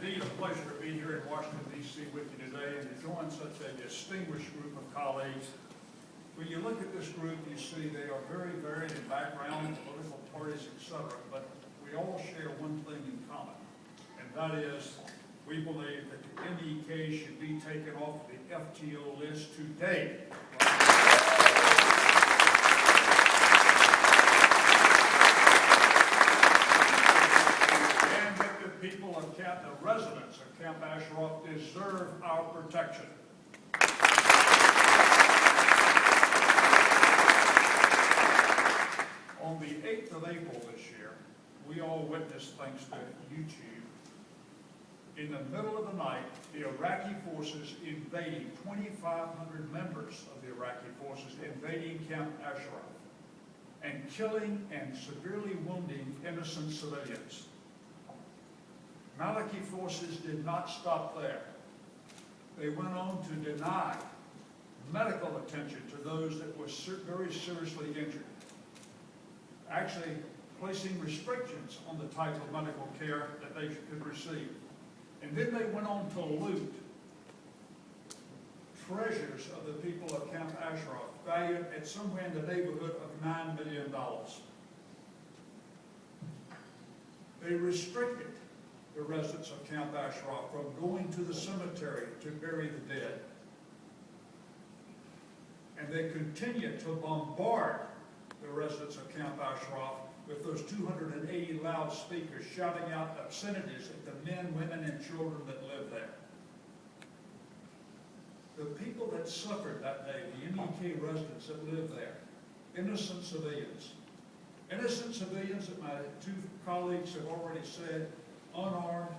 indeed a pleasure to be here in Washington, D.C. with you today and to join such a distinguished group of colleagues. When you look at this group, you see they are very varied in background, political parties, etc., but we all share one thing in common, and that is we believe that the MEK should be taken off the FTO list today. And that the people of Camp, the residents of Camp Ashraf deserve our protection. On the 8th of April this year, we all witnessed, thanks to YouTube, in the middle of the night, the Iraqi forces invading 2,500 members of the Iraqi forces invading Camp Ashraf and killing and severely wounding innocent civilians. Maliki forces did not stop there. They went on to deny medical attention to those that were very seriously injured, actually placing restrictions on the type of medical care that they could receive. And then they went on to loot treasures of the people of Camp Ashraf, valued at somewhere in the neighborhood of $9 million. They restricted the residents of Camp Ashraf from going to the cemetery to bury the dead. And they continued to bombard the residents of Camp Ashraf with those 280 loudspeakers shouting out obscenities at the men, women, and children that lived there. The people that suffered that day, the MEK residents that lived there, innocent civilians, that my two colleagues have already said, unarmed,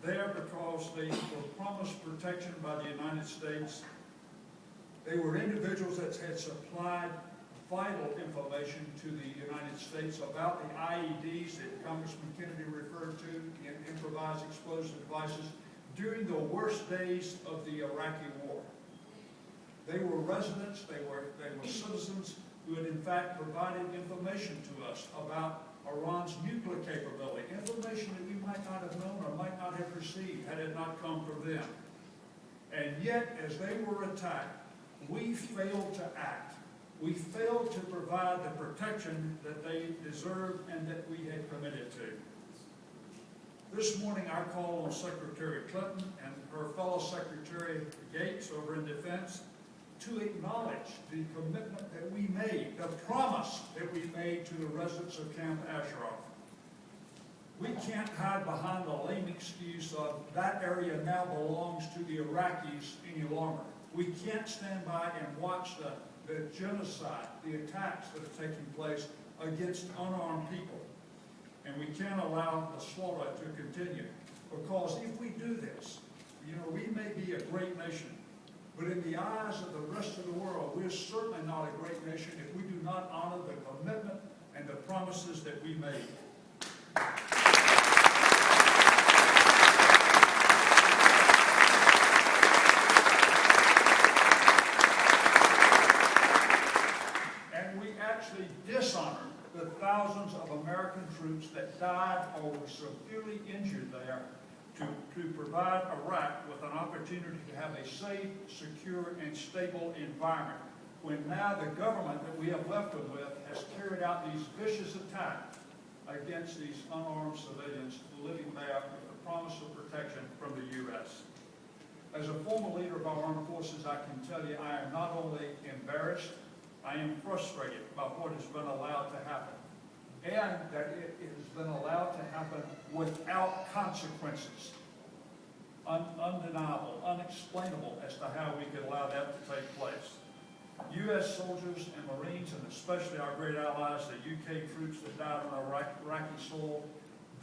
there because they were promised protection by the United States. They were individuals that had supplied vital information to the United States about the IEDs that Congressman Kennedy referred to, the improvised explosive devices, during the worst days of the Iraqi war. They were residents, they were citizens who had in fact provided information to us about Iran's nuclear capability, information that we might not have known or might not have received had it not come from them. And yet, as they were attacked, we failed to act. We failed to provide the protection that they deserved and that we had committed to. This morning, I call on Secretary Clinton and her fellow Secretary Gates over in Defense to acknowledge the commitment that we made, the promise that we made to the residents of Camp Ashraf. We can't hide behind the lame excuse of that area now belongs to the Iraqis any longer. We can't stand by and watch the genocide, the attacks that are taking place against unarmed people. And we can't allow the slaughter to continue. Because if we do this, we may be a great nation, but in the eyes of the rest of the world, we're certainly not a great nation if we do not honor the commitment and the promises that we made. Dishonor the thousands of American troops that died or were severely injured there to provide Iraq with an opportunity to have a safe, secure, and stable environment, when now the government that we have left them with has carried out these vicious attacks against these unarmed civilians living there with the promise of protection from the U.S. As a former leader of our armed forces, I can tell you I am not only embarrassed, I am frustrated by what has been allowed to happen, and that it has been allowed to happen without consequences. Undeniable, unexplainable as to how we could allow that to take place. U.S. soldiers and Marines, and especially our great allies, the UK troops that died on Iraqi soil,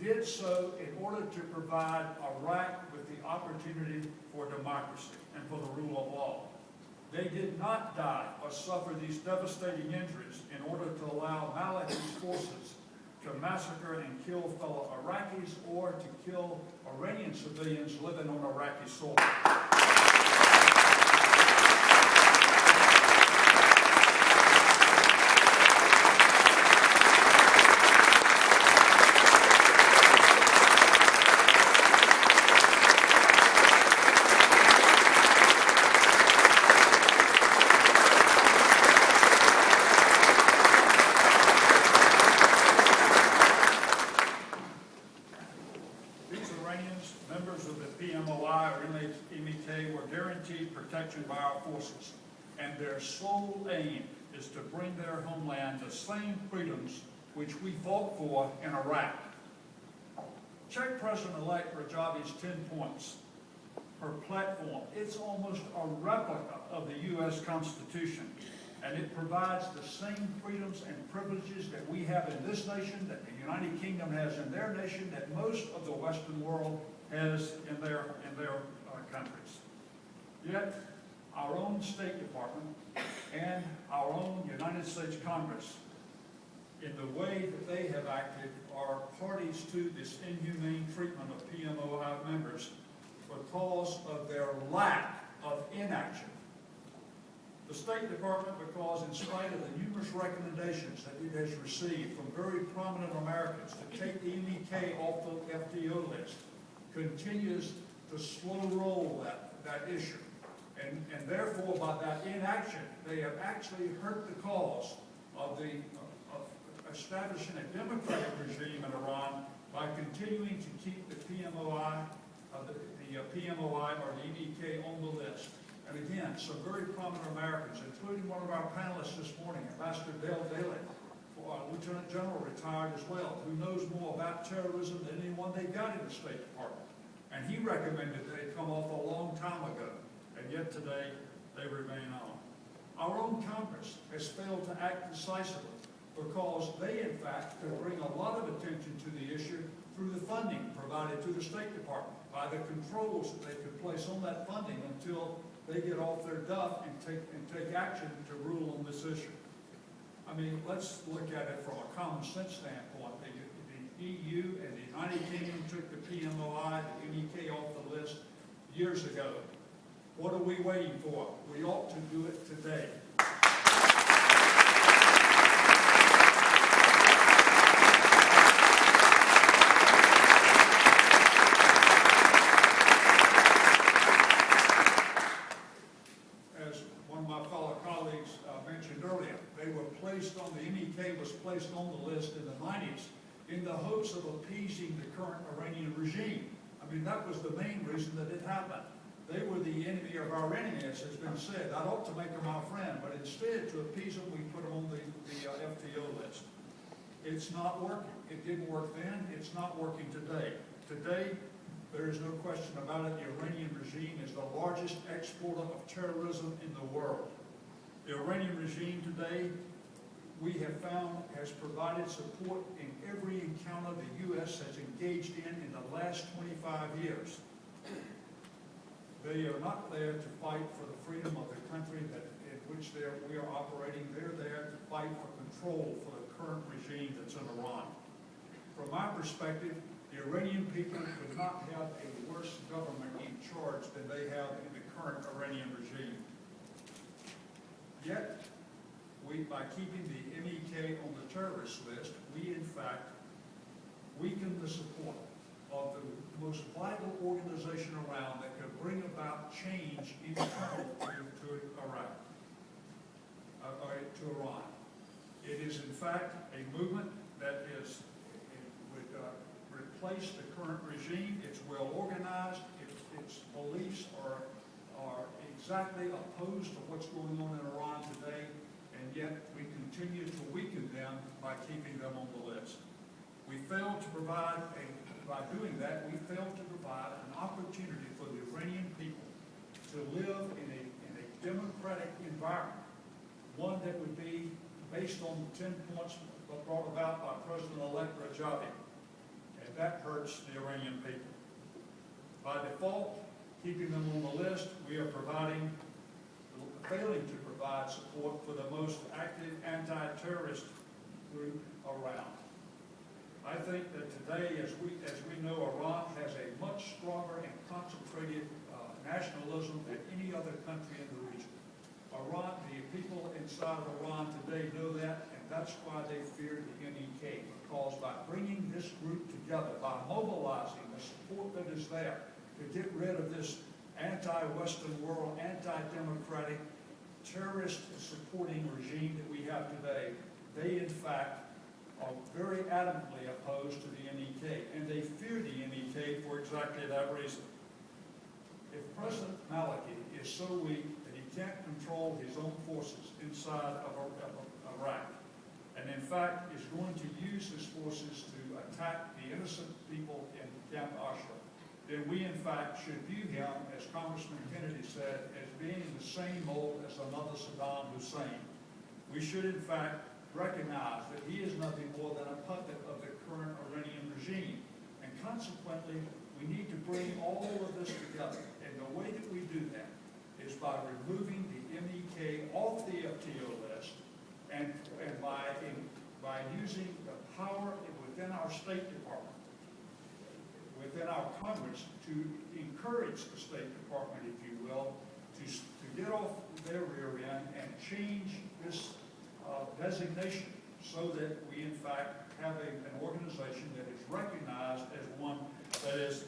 did so in order to provide Iraq with the opportunity for democracy and for the rule of law. They did not die or suffer these devastating injuries in order to allow Maliki's forces to massacre and kill fellow Iraqis or to kill Iranian civilians living on Iraqi soil. Iranians, members of the PMOI or MEK, were guaranteed protection by our forces, and their sole aim is to bring their homeland the same freedoms which we fought for in Iraq. Check President-elect Rajavi's 10 points. Her platform, it's almost a replica of the U.S. Constitution, and it provides the same freedoms and privileges that we have in this nation, that the United Kingdom has in their nation, that most of the Western world has in their countries. Yet, our own State Department and our own United States Congress, in the way that they have acted, are parties to this inhumane treatment of PMOI members because of their lack of inaction. The State Department, because in spite of the numerous recommendations that it has received from very prominent Americans to take the MEK off the FTO list, continues to slow roll that issue. And therefore, by that inaction, they have actually hurt the cause of establishing a democratic regime in Iran by continuing to keep the PMOI, PMOI or the MEK on the list. And again, some very prominent Americans, including one of our panelists this morning, Ambassador Dale Daly, Lieutenant General, retired as well, who knows more about terrorism than anyone they got in the State Department. And he recommended they come off a long time ago, and yet today they remain on. Our own Congress has failed to act decisively because they, in fact, could bring a lot of attention to the issue through the funding provided to the State Department, by the controls that they could place on that funding until they get off their duff and take action to rule on this issue. I mean, let's look at it from a common sense standpoint. The EU and the United Kingdom took the PMOI, the MEK off the list years ago. What are we waiting for? We ought to do it today. The MEK was placed on the list in the 90s in the hopes of appeasing the current Iranian regime. I mean, that was the main reason that it happened. They were the enemy of our enemy, as has been said. That ought to make them our friend, but instead, to appease them, we put them on the FTO list. It's not working. It didn't work then. It's not working today. Today, there is no question about it. The Iranian regime is the largest exporter of terrorism in the world. The Iranian regime today, we have found, has provided support in every encounter the U.S. has engaged in the last 25 years. They are not there to fight for the freedom of the country in which we are operating. They're there to fight for control for the current regime that's in Iran. From my perspective, the Iranian people could not have a worse government in charge than they have in the current Iranian regime. Yet, by keeping the MEK on the terrorist list, we in fact weaken the support of the most vital organization around that could bring about change internal to Iraq, to Iran. It is in fact a movement that would replace the current regime. It's well organized. Its beliefs are exactly opposed to what's going on in Iran today. And yet we continue to weaken them by keeping them on the list. We failed to provide, by doing that, we failed to provide an opportunity for the Iranian people to live in a democratic environment, one that would be based on the 10 points brought about by President-elect Rajavi. And that hurts the Iranian people. By default, keeping them on the list, we are failing to provide support for the most active anti-terrorist group around. I think that today, as we know, Iran has a much stronger and concentrated nationalism than any other country in the region. Iran, the people inside of Iran today know that, and that's why they fear the MEK, because by bringing this group together, by mobilizing the support that is there to get rid of this anti-Western world, anti-democratic, terrorist-supporting regime that we have today, they in fact are very adamantly opposed to the MEK, and they fear the MEK, for example, exactly that reason. If President Maliki is so weak that he can't control his own forces inside of Iraq, and in fact is going to use his forces to attack the innocent people in Camp Ashraf, then we in fact should view him, as Congressman Kennedy said, as being the same mold as another Saddam Hussein. We should in fact recognize that he is nothing more than a puppet of the current Iranian regime, and consequently we need to bring all of this together, and the way that we do that is by removing the MEK off the FTO list, and by using the power within our State Department, within our Congress, to encourage the State Department, if you will, to get off their rear end and change this designation so that we in fact have an organization that is recognized as one that is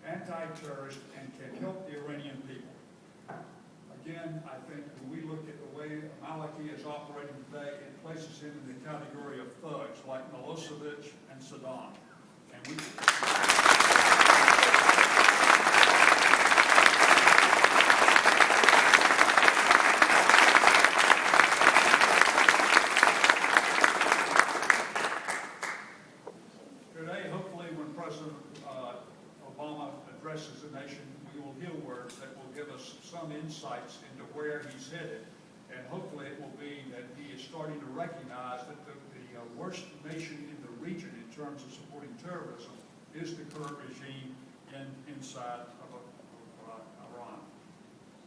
anti-terrorist and can help the Iranian people. Again, I think when we look at the way Maliki is operating today, it places him in the category of thugs like Milosevic and Saddam. And we today, hopefully, when President Obama addresses the nation, we will hear words that will give us some insights into where he's headed. And hopefully it will be that he is starting to recognize that the worst nation in the region in terms of supporting terrorism is the current regime inside of Iran.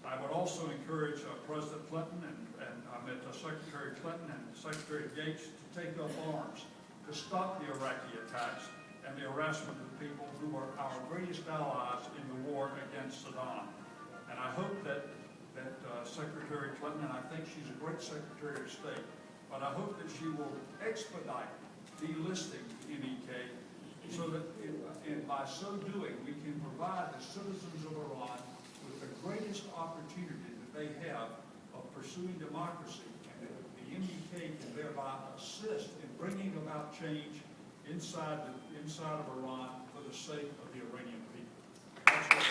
I would also encourage President Clinton and Secretary Clinton and Secretary Gates to take up arms to stop the Iraqi attacks and the harassment of the people who are our greatest allies in the war against Saddam. And I hope that Secretary Clinton, and I think she's a great Secretary of State, but I hope that she will expedite delisting MEK so that, and by so doing, we can provide the citizens of Iran with the greatest opportunity that they have of pursuing democracy, and that the MEK can thereby assist in bringing about change inside of Iran for the sake of the Iranian people. That's what